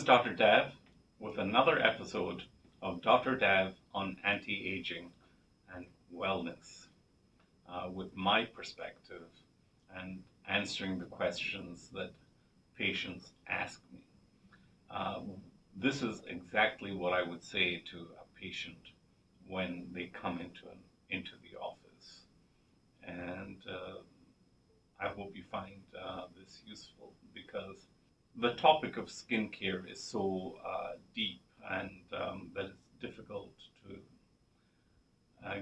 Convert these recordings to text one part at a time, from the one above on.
is Dr. Dev with another episode of Dr. Dev on anti-aging and wellness, with my perspective and answering the questions that patients ask me. Uh, this is exactly what I would say to a patient when they come into the office, and I hope you find this useful because the topic of skincare is so deep and that it's difficult to uh,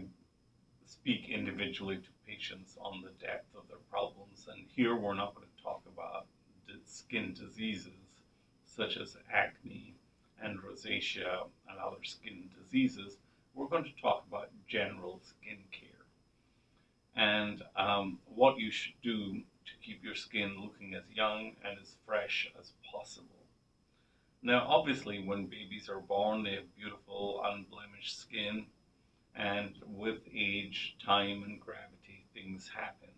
speak individually to patients on the depth of their problems. And here we're not going to talk about skin diseases such as acne and rosacea and other skin diseases. We're going to talk about general skin care and what you should do to keep your skin looking as young and as fresh as possible. Now, obviously, when babies are born, they have beautiful, unblemished skin, and with age, time, and gravity, things happen.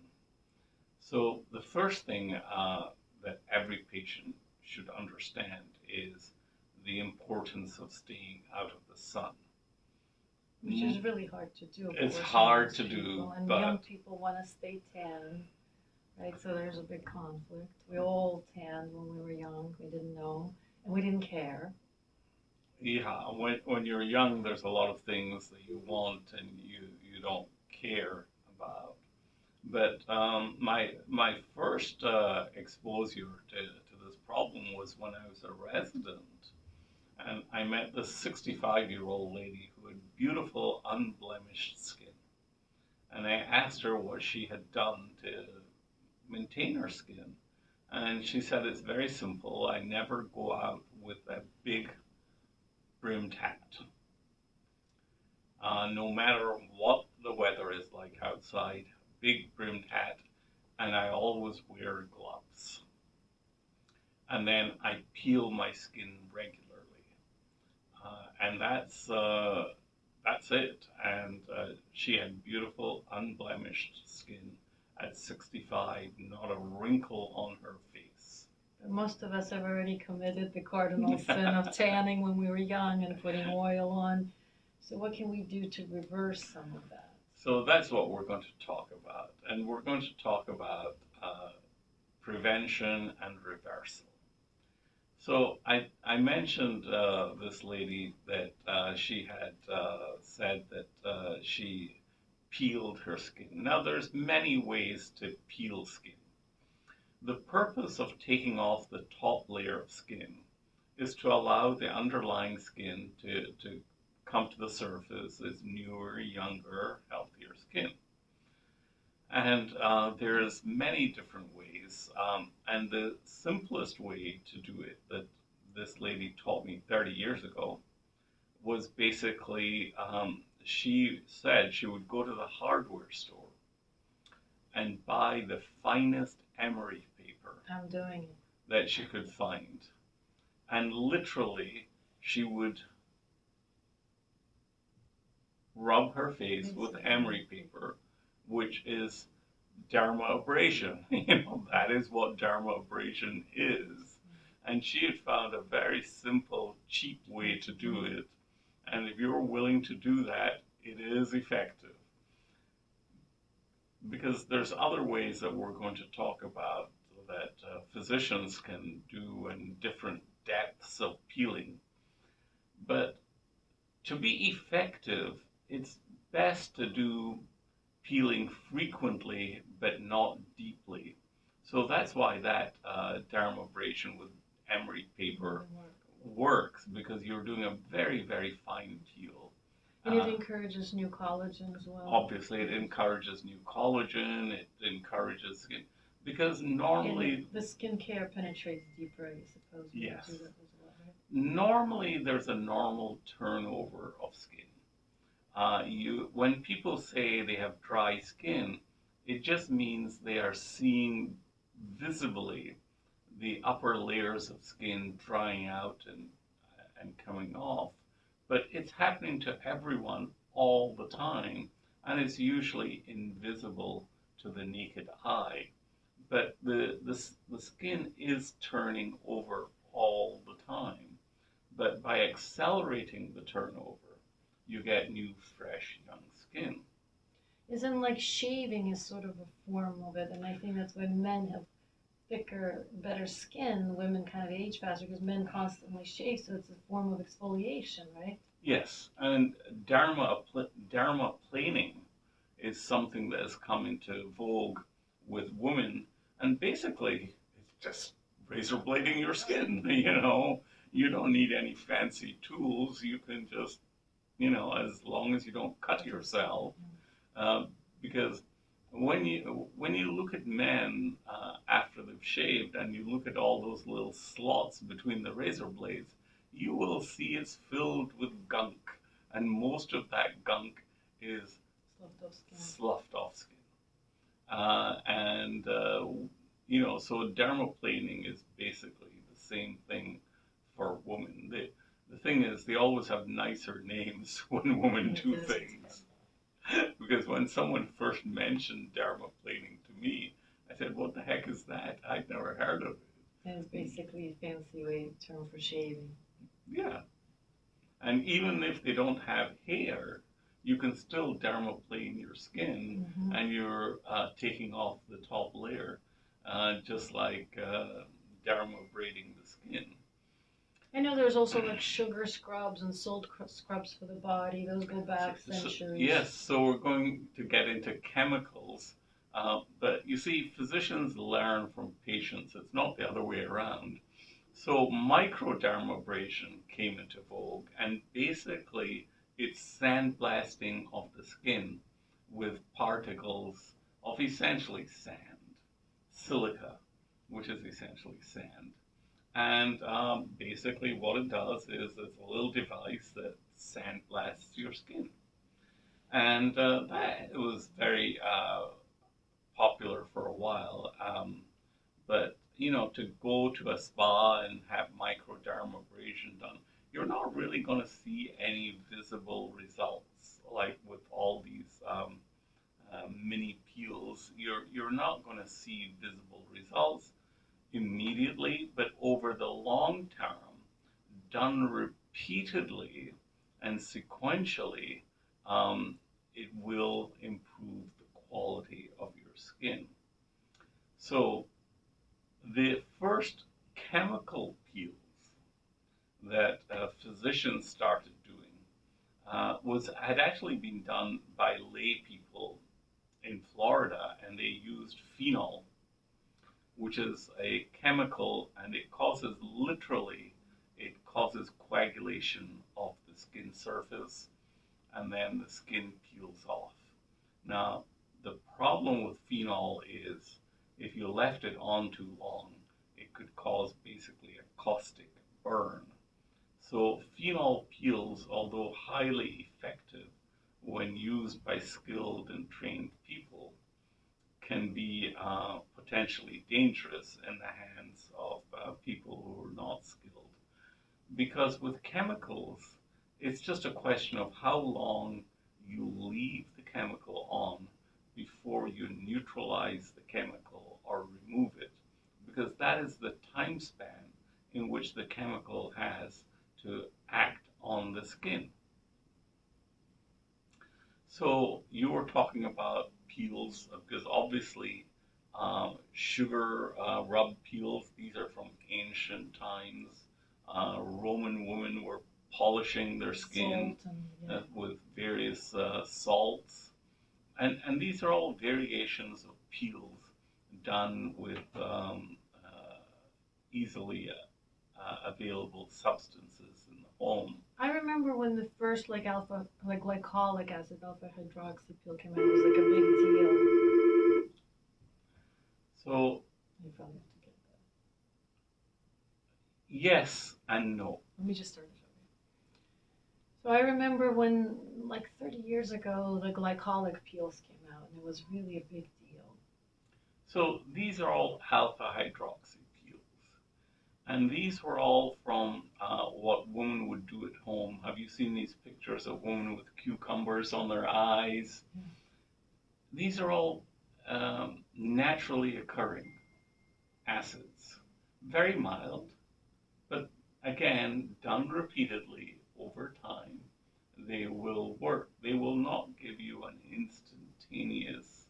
So, the first thing that every patient should understand is the importance of staying out of the sun. Which is really hard to do. It's hard to do, and but young people want to stay tan, right? So there's a big conflict. We all tanned when we were young. We didn't know, and we didn't care. yeah, when you're young, there's a lot of things that you want and you don't care about. But my first exposure to this problem was when I was a resident. And I met this 65-year-old lady who had beautiful, unblemished skin. And I asked her what she had done to maintain her skin. And she said, it's very simple. I never go out with a big brimmed hat. No matter what the weather is like outside, big brimmed hat, and I always wear gloves. And then I peel my skin regularly. And that's it. And she had beautiful, unblemished skin at 65, not a wrinkle on her face. Most of us have already committed the cardinal sin of tanning when we were young and putting oil on. So what can we do to reverse some of that? So that's what we're going to talk about. And we're going to talk about prevention and reversal. So I mentioned this lady that she had said that she peeled her skin. Now there's many ways to peel skin. The purpose of taking off the top layer of skin is to allow the underlying skin to come to the surface as newer, younger, healthier skin. And there's many different ways. And the simplest way to do it that this lady taught me 30 years ago was basically she said she would go to the hardware store and buy the finest emery paper I'm doing it. that she could find. And literally, she would rub her face with emery paper, which is dermabrasion. That is what dermabrasion is. And she had found a very simple, cheap way to do it. And if you're willing to do that, it is effective. Because there's other ways that we're going to talk about that physicians can do in different depths of peeling. But to be effective, it's best to do peeling frequently but not deeply. So that's why that dermabrasion with emery paper works, because you're doing a very, very fine peel. And it encourages new collagen as well. Obviously, it encourages new collagen, it encourages skin, because normally... And the skincare penetrates deeper, I suppose. Yes. Do that as well, right? Normally, there's a normal turnover of skin. When people say they have dry skin, it just means they are seeing visibly the upper layers of skin drying out and coming off. But it's happening to everyone all the time, and it's usually invisible to the naked eye. But the skin is turning over all the time. But by accelerating the turnover, you get new, fresh, young skin. Isn't like shaving is sort of a form of it, and I think that's why men have thicker, better skin. Women kind of age faster because men constantly shave, so it's a form of exfoliation, right? Yes, and dermaplaning is something that has come into vogue with women, and basically it's just razor blading your skin. You don't need any fancy tools. You can just, as long as you don't cut yourself, uh, because when you look at men after they've shaved, and you look at all those little slots between the razor blades, you will see it's filled with gunk, and most of that gunk is sloughed off skin. And so dermaplaning is basically the same thing for women. The thing is, they always have nicer names when women do things. Because when someone first mentioned dermaplaning to me, I said, "What the heck is that? I'd never heard of it." And it's basically a fancy term for shaving. Yeah. And even if they don't have hair, you can still dermaplane your skin, and you're taking off the top layer, just like dermabraiding the skin. I know there's also like sugar scrubs and salt scrubs for the body. Those go back centuries. Yes, so we're going to get into chemicals. But you see, physicians learn from patients. It's not the other way around. So microdermabrasion came into vogue, and basically it's sandblasting of the skin with particles of essentially sand, silica, which is essentially sand. And basically what it does is it's a little device that sandblasts your skin. And that was very popular for a while. But to go to a spa and have microdermabrasion done, you're not really going to see any visible results. Like with all these mini peels, you're not going to see visible results immediately, but over the long term, done repeatedly and sequentially, it will improve the quality of your skin. So the first chemical peels that physicians started doing had actually been done by lay people in Florida, and they used phenol, which is a chemical, and it causes coagulation of the skin surface, and then the skin peels off. Now, the problem with phenol is if you left it on too long, it could cause basically a caustic burn. So phenol peels, although highly effective when used by skilled and trained people, can be potentially dangerous in the hands of people who are not skilled. Because with chemicals, it's just a question of how long you leave the chemical on before you neutralize the chemical or remove it, because that is the time span in which the chemical has to act on the skin. So you were talking about peels, because obviously sugar rub peels, these are from ancient times. Roman women were polishing their skin with various salts. And these are all variations of peels done with easily available substances in the home. I remember when the first glycolic acid, alpha hydroxy peel came out, it was like a big deal. So you probably have to get that. Yes and no. Let me just start it over. So I remember when, like 30 years ago, the glycolic peels came out, and it was really a big deal. So these are all alpha hydroxy peels. And these were all from what women would do at home. Have you seen these pictures of women with cucumbers on their eyes? Yeah. These are all naturally occurring acids. Very mild, but Again, done repeatedly over time, they will work. They will not give you an instantaneous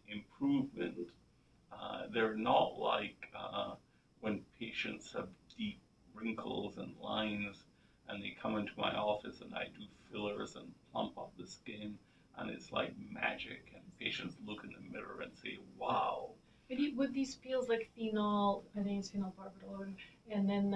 improvement. They're not like when patients have deep wrinkles and lines and they come into my office and I do fillers and plump up the skin and it's like magic and patients look in the mirror and say, wow. With these peels like phenol, I think it's phenol barbital, and then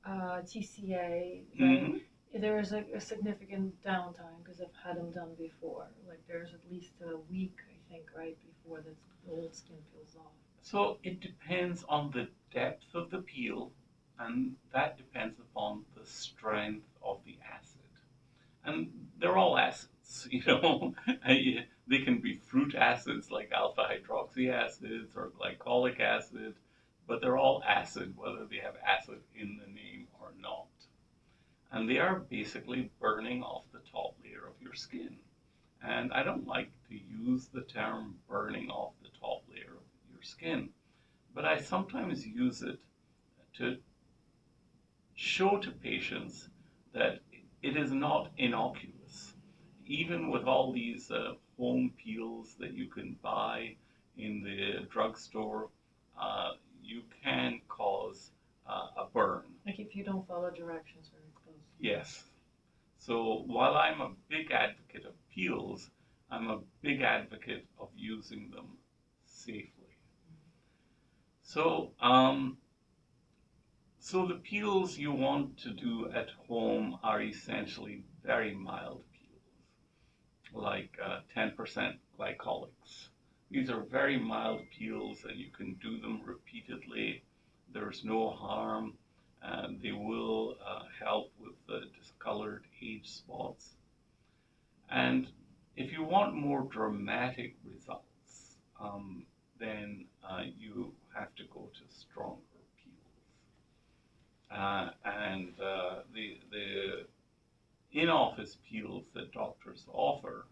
TCA, right? Mm-hmm. There is a significant downtime because I've had them done before. Like there's at least a week, I think, right before the old skin peels off. So it depends on the depth of the peel, and that depends upon the strength of the acid. And they're all acids, you know. They can be fruit acids like alpha hydroxy acids or glycolic acid, but they're all acid, whether they have acid in the name or not. And they are basically burning off the top layer of your skin. And I don't like to use the term burning off the top layer of your skin, but I sometimes use it to show to patients that it is not innocuous. Even with all these home peels that you can buy in the drugstore, you can cause a burn. Like if you don't follow directions very closely. Yes. So while I'm a big advocate of peels, I'm a big advocate of using them safely. So, so the peels you want to do at home are essentially very mild peels, like 10% glycolics. These are very mild peels and you can do them repeatedly. There's no harm and they will help with the discolored age spots. And if you want more dramatic results, then you have to go to stronger peels. The in-office peels that doctors offer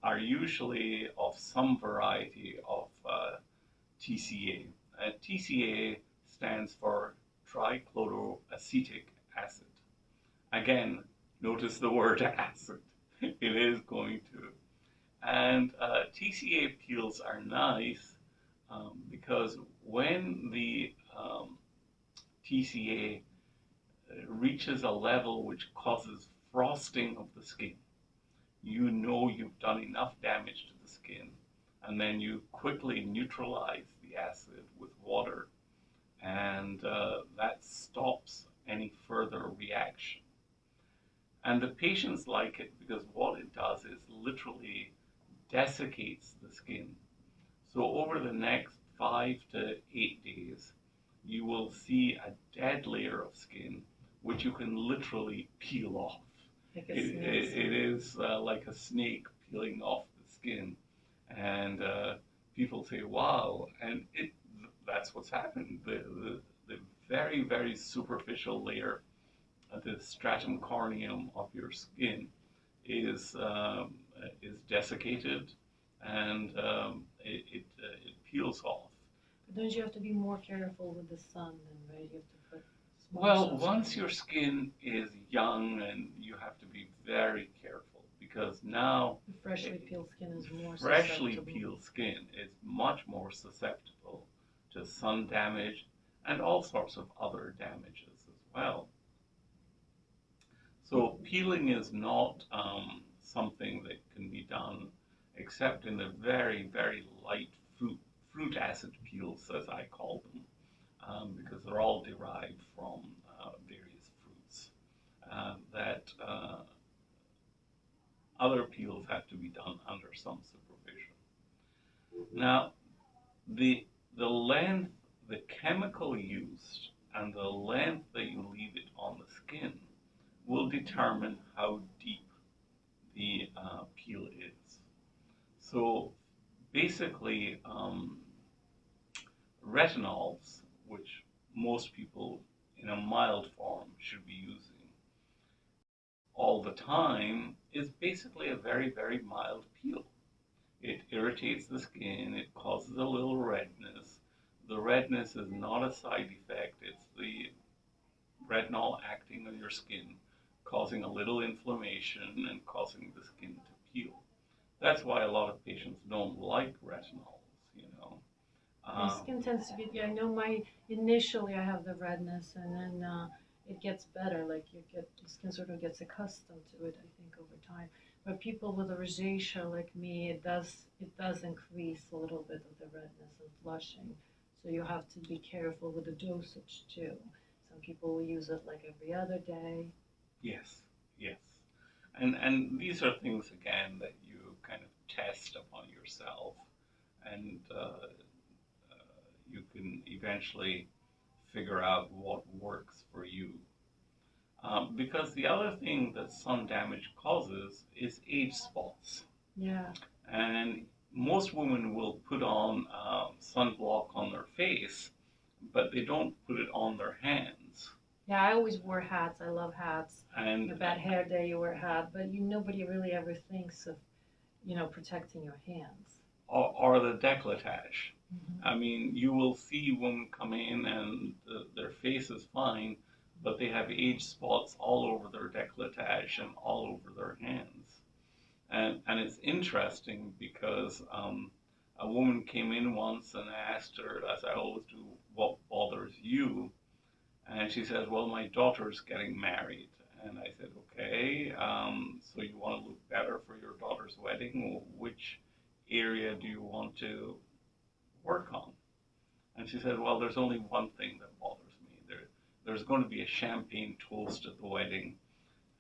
are usually of some variety of TCA. TCA stands for trichloroacetic acid. Again, notice the word acid. It is going to. And TCA peels are nice because when the TCA reaches a level which causes frosting of the skin, you know you've done enough damage to the skin, and then you quickly neutralize the acid with water, and that stops any further reaction. And the patients like it because what it does is literally desiccates the skin. So over the next 5 to 8 days, you will see a dead layer of skin, which you can literally peel off. Like it is like a snake peeling off the skin. And people say, wow, and that's what's happened. The very, very superficial layer, the stratum corneum of your skin is desiccated and it peels off. But don't you have to be more careful with the sun then, right? You have to put well, once your skin is young, and you have to be very careful because now the freshly peeled skin is more freshly susceptible. peeled skin is much more susceptible to sun damage and all sorts of other damages as well. So peeling is not something that can be done except in the very, very light fruit acid peels, as I call them, because they're all derived from various fruits. That other peels have to be done under some supervision. Now, the length, the chemical used, and the length that you leave it on the skin will determine how deep the peel is. So basically, retinols, which most people in a mild form should be using all the time, is basically a very, very mild peel. It irritates the skin, it causes a little redness, the redness is not a side effect. It's the retinol acting on your skin, causing a little inflammation and causing the skin to peel. That's why a lot of patients don't like retinols, you know. My Uh, skin tends to be, yeah, I know my, initially I have the redness and then it gets better, like the skin sort of gets accustomed to it, I think, over time. But people with a rosacea like me, it does increase a little bit of the redness and flushing. So you have to be careful with the dosage too. Some people will use it like every other day. yes, yes. And these are things again that you kind of test upon yourself, and you can eventually figure out what works for you. Because the other thing that sun damage causes is age spots. Yeah. And most women will put on sunblock on their face, but they don't put it on their hands. Yeah, I always wore hats. I love hats. And A bad hair day, you wear a hat, but nobody really ever thinks of, protecting your hands. or the décolletage. Mm-hmm. I mean, you will see women come in and their face is fine, but they have age spots all over their décolletage and all over their hands. And it's interesting because a woman came in once and I asked her, as I always do, what bothers you? And she says, well, my daughter's getting married. And I said, okay, so you want to look better for your daughter's wedding? Which area do you want to work on? And she said, well, there's only one thing that bothers me. There's going to be a champagne toast at the wedding,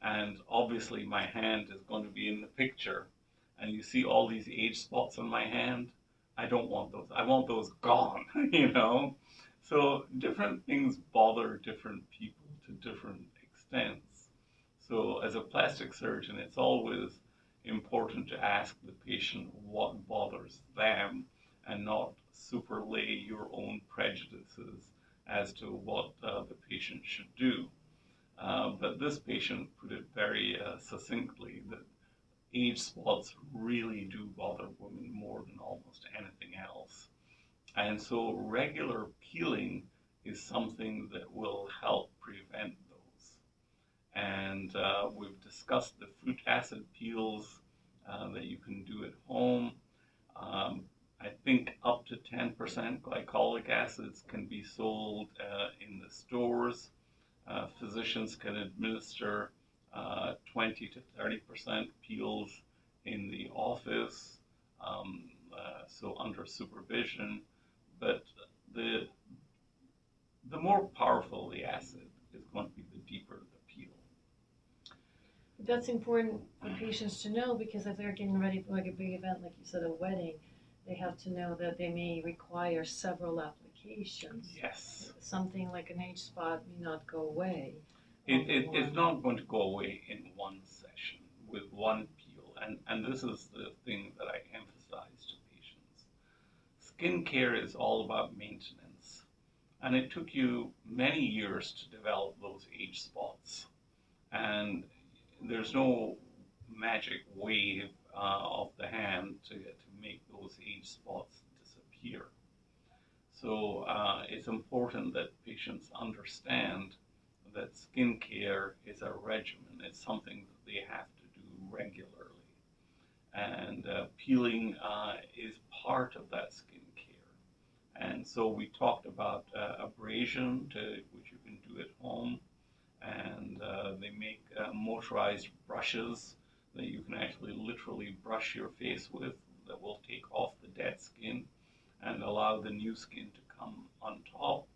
and obviously my hand is going to be in the picture, and you see all these age spots on my hand. I don't want those. I want those gone, you know? So different things bother different people to different extents. So as a plastic surgeon, it's always important to ask the patient what bothers them and not superlay your own prejudices as to what the patient should do. But this patient put it very succinctly that age spots really do bother women more than almost anything else. And so regular peeling is something that will help prevent those. And we've discussed the fruit acid peels that you can do at home. I think up to 10% glycolic acids can be sold in the stores. Physicians can administer 20 to 30% peels in the office, so under supervision. But the the more powerful the acid is going to be, the deeper the peel. That's important for patients to know because if they're getting ready for like a big event, like you said, a wedding, they have to know that they may require several applications. Yes. Something like an age spot may not go away. It's not going to go away in one session with one peel. And this is the thing that I emphasize to patients. Skincare is all about maintenance. And it took you many years to develop those age spots. And there's no magic wave of the hand to make those age spots disappear. So it's important that patients understand that skincare is a regimen. It's something that they have to do regularly. And peeling is part of that skincare. And so we talked about abrasion, which you can do at home. And they make motorized brushes that you can actually literally brush your face with that will take off the dead skin and allow the new skin to come on top.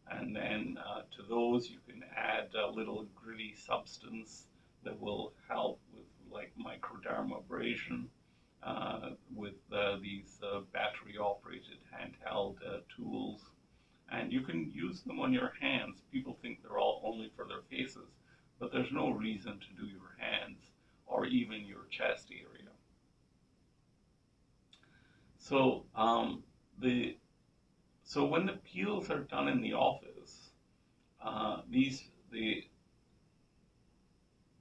And then to those you can add a little gritty substance that will help with like microdermabrasion with these battery operated handheld tools. And you can use them on your hands. People think they're all only for their faces, but there's no reason to do your hands or even your chest area. So so when the peels are done in the office, the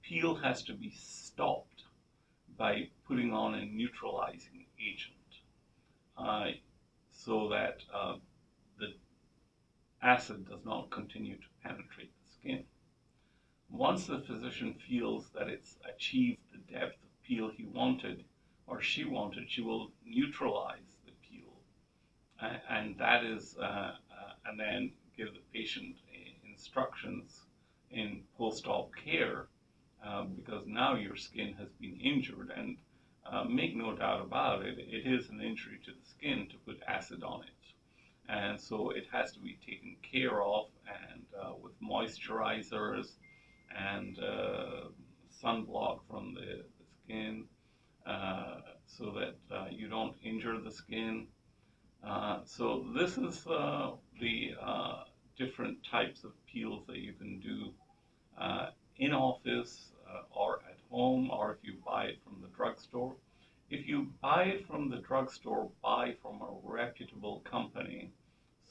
peel has to be stopped by putting on a neutralizing agent, so that the acid does not continue to penetrate the skin. Once the physician feels that it's achieved the depth of peel he wanted or she wanted, she will neutralize the peel, and that is, and then give the patient instructions in post-op care, because now your skin has been injured, and make no doubt about it, it is an injury to the skin to put acid on it. And so it has to be taken care of, and with moisturizers and sunblock from the skin, so that you don't injure the skin. So this is the different types of peels that you can do in office or at home, or if you buy it from the drugstore. If you buy it from the drugstore, buy from a reputable company.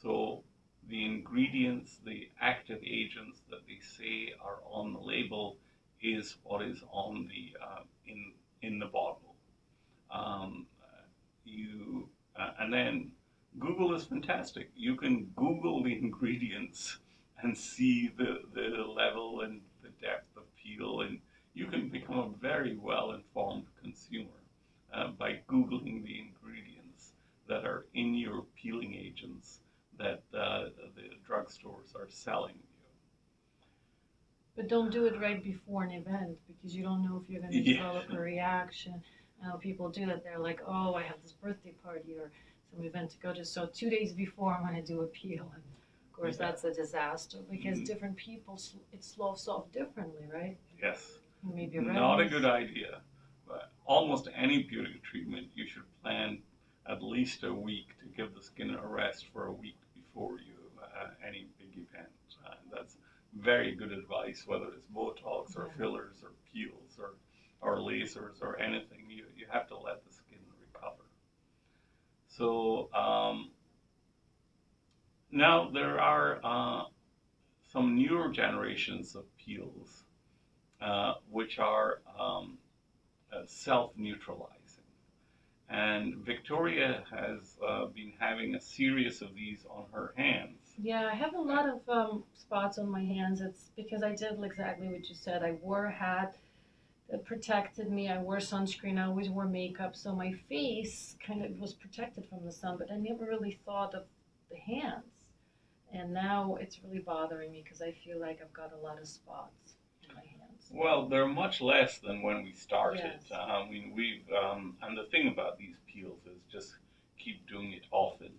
So the ingredients, the active agents that they say are on the label is what is on the in the bottle. And then Google is fantastic. You can Google the ingredients and see the level and the depth of peel, and you can become a very well-informed consumer by Googling the ingredients that are in your peeling agents that the drugstores are selling you. But don't do it right before an event, because you don't know if you're going to develop a reaction. I know people do that. They're like, oh, I have this birthday party or some event to go to, so 2 days before I'm going to do a peel. And of course, that's a disaster, because different people, it sloughs off differently, right? Yes. Maybe not a good idea. But almost any beauty treatment, you should plan at least a week to give the skin a rest for a week before you any big event. That's very good advice, whether it's Botox or fillers or peels or lasers or anything. You have to let the skin recover. So now there are some newer generations of peels which are self-neutralizing. And Victoria has been having a series of these on her hands. Yeah, I have a lot of spots on my hands. It's because I did exactly what you said. I wore a hat that protected me. I wore sunscreen. I always wore makeup, so my face kind of was protected from the sun, but I never really thought of the hands. And now it's really bothering me because I feel like I've got a lot of spots on my hands. Well, they're much less than when we started. Yes. I mean, and the thing about these peels is just keep doing it often.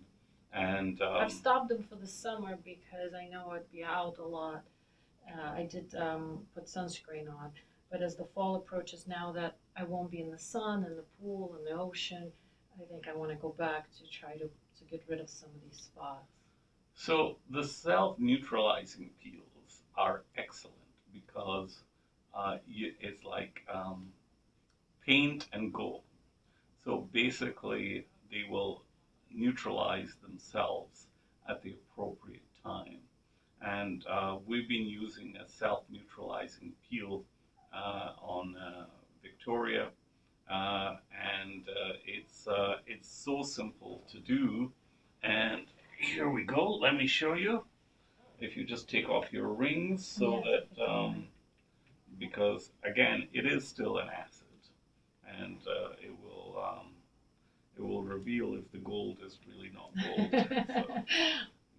And I've stopped them for the summer because I know I'd be out a lot. I did put sunscreen on, but as the fall approaches, now that I won't be in the sun and the pool and the ocean, I think I want to go back to try to get rid of some of these spots. so the self-neutralizing peels are excellent because it's like paint and go. So basically, they will neutralize themselves at the appropriate time. And we've been using a self-neutralizing peel on Victoria, and it's so simple to do. And here we go. Let me show you. If you just take off your rings, so that because again, it is still an acid, and it will reveal if the gold is really not gold. So,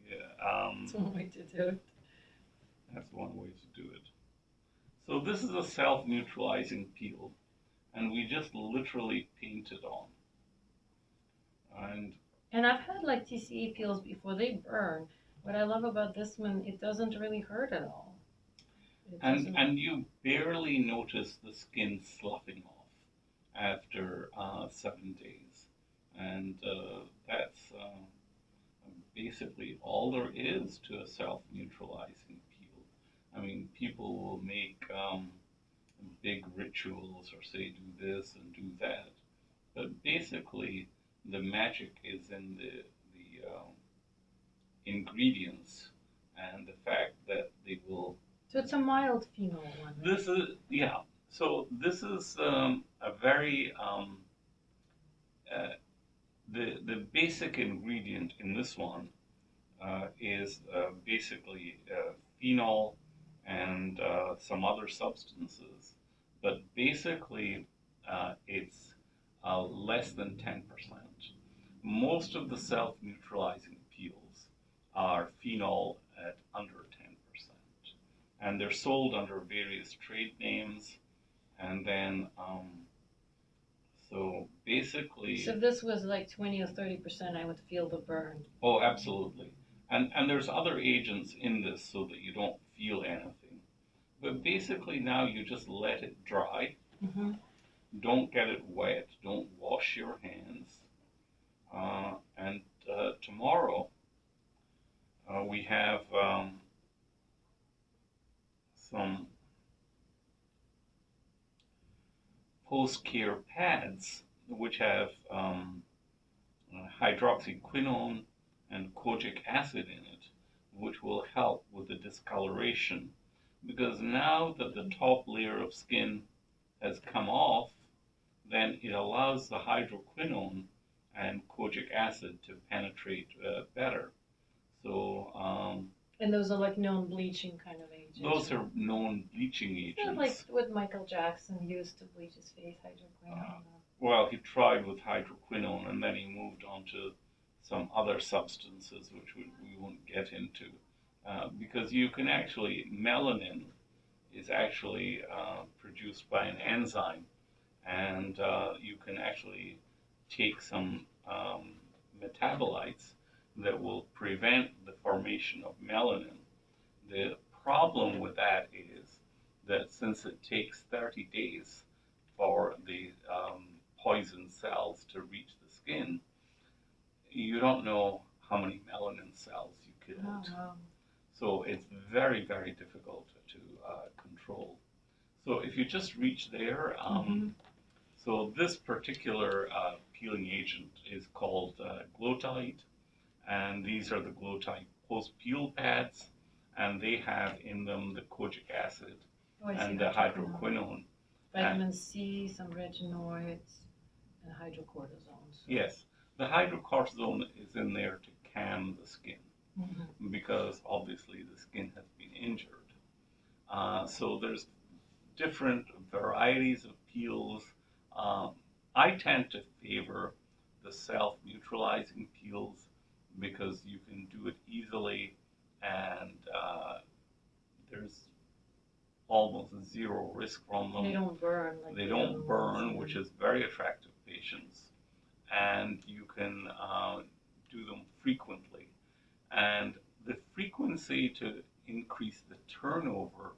yeah, That's one way to do it. that's one way to do it. So this is a self-neutralizing peel, and we just literally paint it on. And I've had like TCE peels before, they burn. What I love about this one, it doesn't really hurt at all. And you barely notice the skin sloughing off after 7 days, and that's basically all there is to a self-neutralizing peel. I mean, people will make big rituals or say do this and do that, but basically the magic is in the ingredients and the fact that they will. So it's a mild phenol one. Right? This is, yeah. So this is a very the basic ingredient in this one is basically phenol and some other substances, but basically it's less than 10%. Most of the self-neutralizing peels are phenol at under 10%, and they're sold under various trade names. And then, so basically, So if this was like 20 or 30%, I would feel the burn. oh, absolutely. And there's other agents in this so that you don't feel anything. But basically now you just let it dry. Mm-hmm. Don't get it wet. Don't wash your hands. And tomorrow we have some post-care pads which have hydroxyquinone and kojic acid in it, which will help with the discoloration. Because now that the top layer of skin has come off, then it allows the hydroquinone and kojic acid to penetrate better. So, and those are like known bleaching kind of agents. Those are known bleaching agents. Yeah, like what Michael Jackson used to bleach his face, hydroquinone. Well, he tried with hydroquinone and then he moved on to some other substances, which we won't get into. Because you can actually, melanin is actually produced by an enzyme, and you can actually take some metabolites that will prevent the formation of melanin. The problem with that is that since it takes 30 days for the poison cells to reach the skin, you don't know how many melanin cells you killed. Oh, wow. So it's very, very difficult to control. So if you just reach there, so this particular peeling agent is called Glotite, and these are the Glotite post-peel pads, and they have in them the kojic acid and the hydroquinone. Vitamin C, some retinoids, and hydrocortisone. So. Yes, the hydrocortisone is in there to calm the skin, because obviously the skin has been injured. So there's different varieties of peels. I tend to favor the self-neutralizing peels because you can do it easily, and there's almost zero risk from them. They don't burn. Like they don't burn, which is very attractive to patients. And you can do them frequently. And the frequency to increase the turnover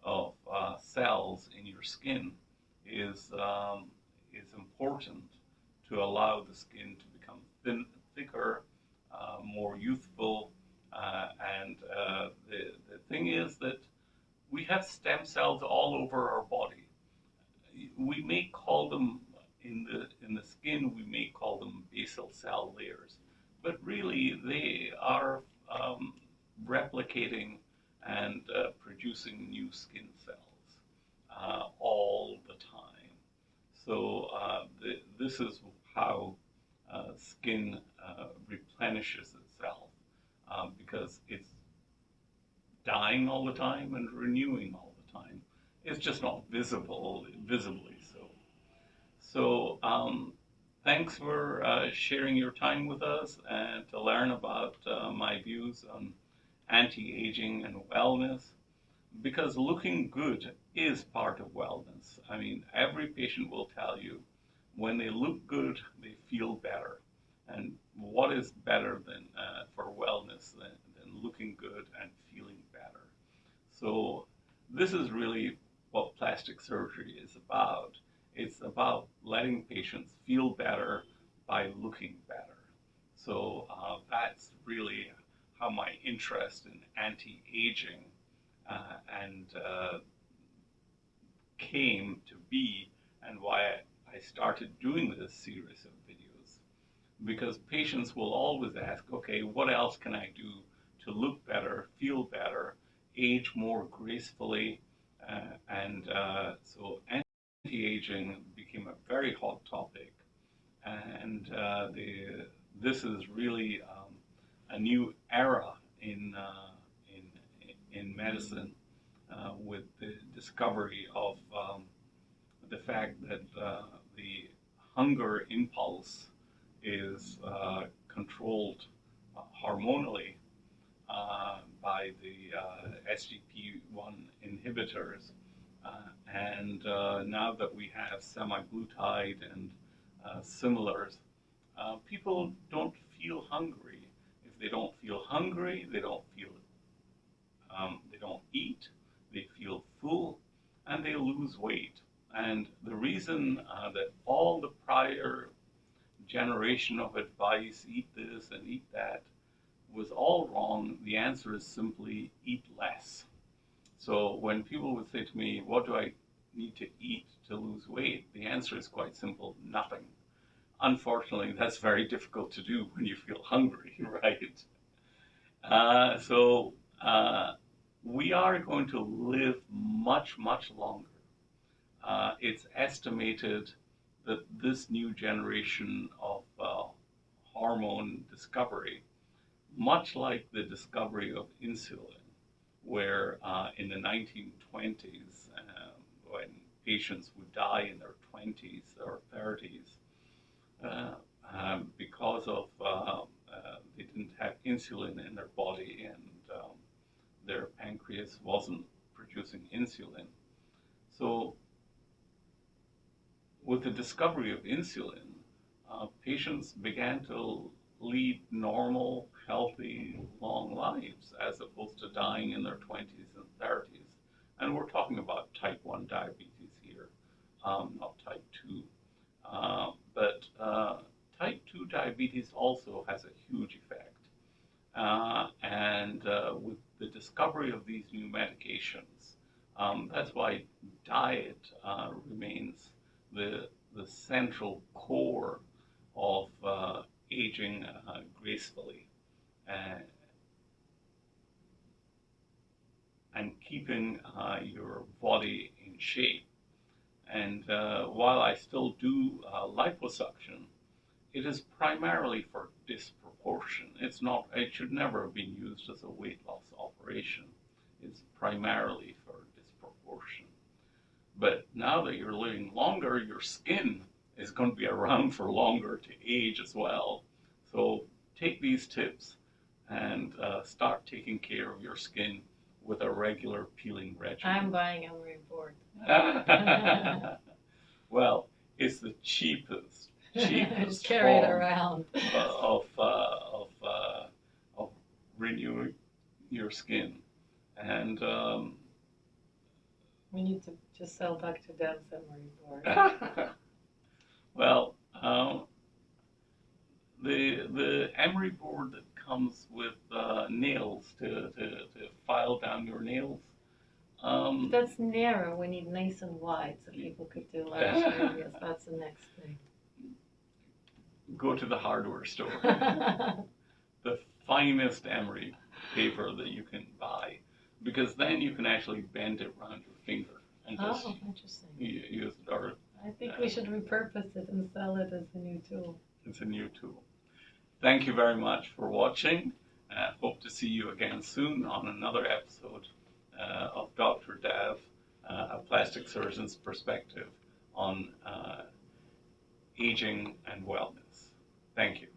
of cells in your skin is important to allow the skin to become thicker, more youthful. And the thing is that we have stem cells all over our body. We may call them in the skin, we may call them basal cell layers, but really they are replicating and producing new skin cells all the time. So this is how skin replenishes itself, because it's dying all the time and renewing all the time. It's just not visibly so. So thanks for sharing your time with us and to learn about my views on anti-aging and wellness, because looking good is part of wellness. I mean, every patient will tell you when they look good, they feel better. And what is better than for wellness than looking good and feeling better? So this is really what plastic surgery is about. It's about letting patients feel better by looking better. So that's really how my interest in anti-aging and came to be, and why I started doing this series of videos. Because patients will always ask, okay, what else can I do to look better, feel better, age more gracefully? So anti-aging became a very hot topic. And this is really a new era in medicine with the discovery of the fact that the hunger impulse is controlled hormonally by the SGP1 inhibitors. And now that we have semaglutide and similars, people don't feel hungry. If they don't feel hungry, they don't eat, they feel full, and they lose weight. And the reason that all the prior generation of advice, eat this and eat that, was all wrong, the answer is simply eat less. So when people would say to me, what do I need to eat to lose weight? The answer is quite simple, nothing. Unfortunately, that's very difficult to do when you feel hungry, right? So we are going to live much, much longer. It's estimated that this new generation of hormone discovery, much like the discovery of insulin, where in the 1920s, when patients would die in their 20s or 30s, because of they didn't have insulin in their body and their pancreas wasn't producing insulin. So with the discovery of insulin, patients began to lead normal, healthy, long lives as opposed to dying in their 20s and 30s. And we're talking about type 1 diabetes here, not type 2. But type 2 diabetes also has a huge effect. And with the discovery of these new medications, that's why diet remains the central core of aging gracefully and keeping your body in shape. And while I still do liposuction, it is primarily for disproportion. It should never have been used as a weight loss operation. It's primarily for disproportion. But now that you're living longer, your skin is going to be around for longer to age as well. So take these tips and start taking care of your skin with a regular peeling regimen. I'm buying Emery board. Well, it's the cheapest Just carry it around. of renewing your skin. And we need to just sell Dr. Dev's Emery board. Well, the Emery board that comes with nails to file down your nails. That's narrow. We need nice and wide so people could do large areas. That's the next thing. Go to the hardware store. The finest emery paper that you can buy, because then you can actually bend it around your finger and just interesting. Use it. Or I think we should repurpose it and sell it as a new tool. It's a new tool. Thank you very much for watching. Hope to see you again soon on another episode of Dr. Dev, a plastic surgeon's perspective on aging and wellness. Thank you.